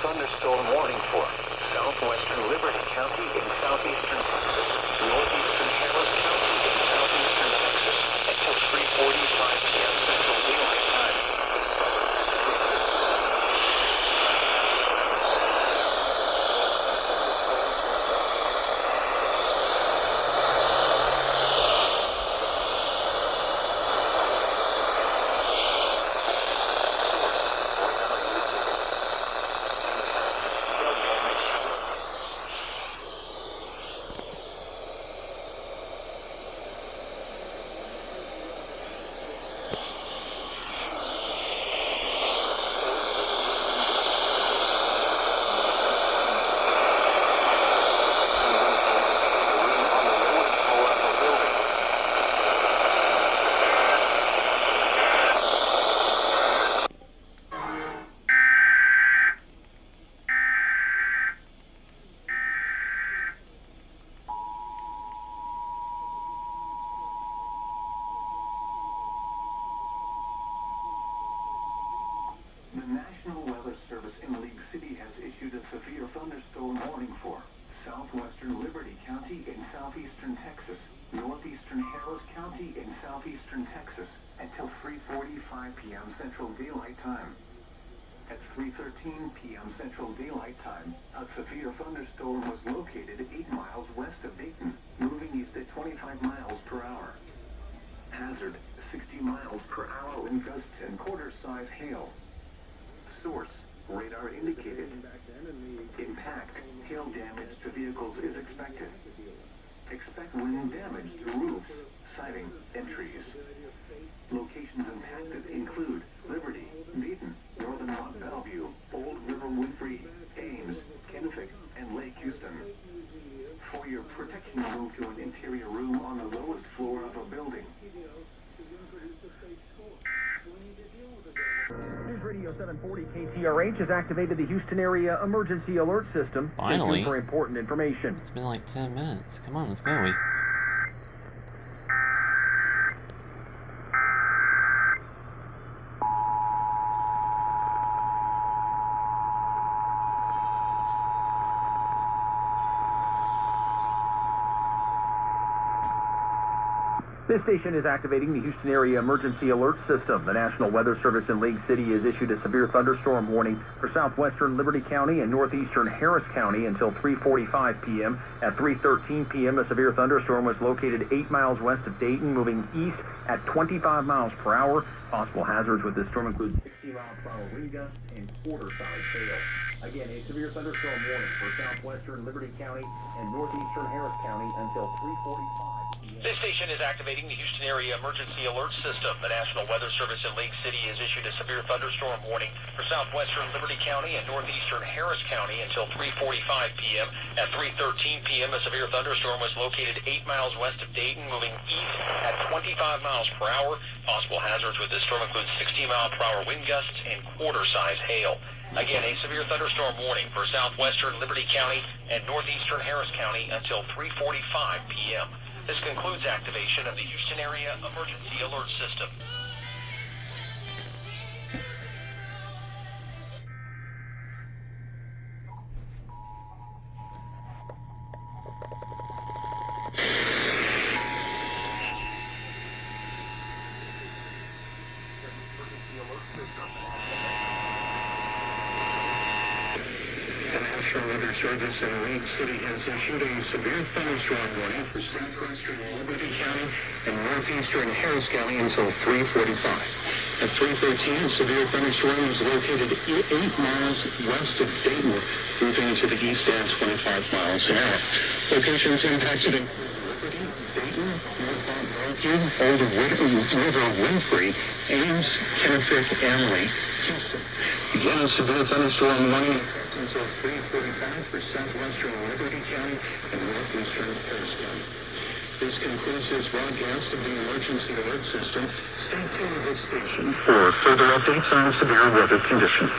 thunderstorm warning for southwestern Liberty County in southeastern Texas, northeastern Harris County in southeastern Texas until 3:45 p.m. Central Daylight Time. The National Weather Service in League City has issued a severe thunderstorm warning for southwestern Liberty County in southeastern Texas, northeastern Harris County in southeastern Texas until 3:45 p.m. Central Daylight Time. At 3:13 p.m. Central Daylight Time, a severe thunderstorm was located 8 miles west of Dayton, moving east at 25 miles per hour. Hazard, 60 miles per hour wind gusts and quarter-size hail. Source, radar indicated. Impact, hail damage to vehicles is expected. Expect wind damage to roofs, siding, and trees. Locations impacted include Liberty, Dayton, Northern Mont Bellevue, Old River Winfrey, Ames, Kennewick, and Lake Houston. For your protection, move to an interior room on the lowest floor of a building. News Radio 740 KTRH has activated the Houston area emergency alert system. Finally. For important information. It's been like 10 minutes. Come on, let's go. This station is activating the Houston area emergency alert system. The National Weather Service in League City has issued a severe thunderstorm warning for southwestern Liberty County and northeastern Harris County until 3:45 p.m. At 3:13 p.m., a severe thunderstorm was located 8 miles west of Dayton, moving east at 25 miles per hour. Possible hazards with this storm include 60-mile-per-hour wind gusts and quarter-size hail. Again, a severe thunderstorm warning for southwestern Liberty County and northeastern Harris County until 3:45 p.m. This station is activating the Houston area emergency alert system. The National Weather Service in League City has issued a severe thunderstorm warning for southwestern Liberty County and northeastern Harris County until 3:45 p.m. At 3:13 p.m., a severe thunderstorm was located 8 miles west of Dayton, moving east at 25 miles per hour. Possible hazards with this storm include 60-mile-per-hour wind gusts and quarter-size hail. Again, a severe thunderstorm warning for southwestern Liberty County and northeastern Harris County until 3:45 p.m. This concludes activation of the Houston area emergency alert system. The National Weather Service in League City has issued a severe thunderstorm warning for southwestern Liberty County and northeastern Harris County until 3:45. At 3:13, a severe thunderstorm is located 8 miles west of Dayton, moving to the east at 25 miles an hour. Locations impacted in Liberty, Dayton, North Mont Bellevue, Old River Winfrey, Ames, Kennewick, and Lake Houston. Again, a severe thunderstorm warning until 3:45 for southwestern Liberty County and northeastern Harris County. This concludes this broadcast of the emergency alert system. Stay tuned to this station for further updates on severe weather conditions.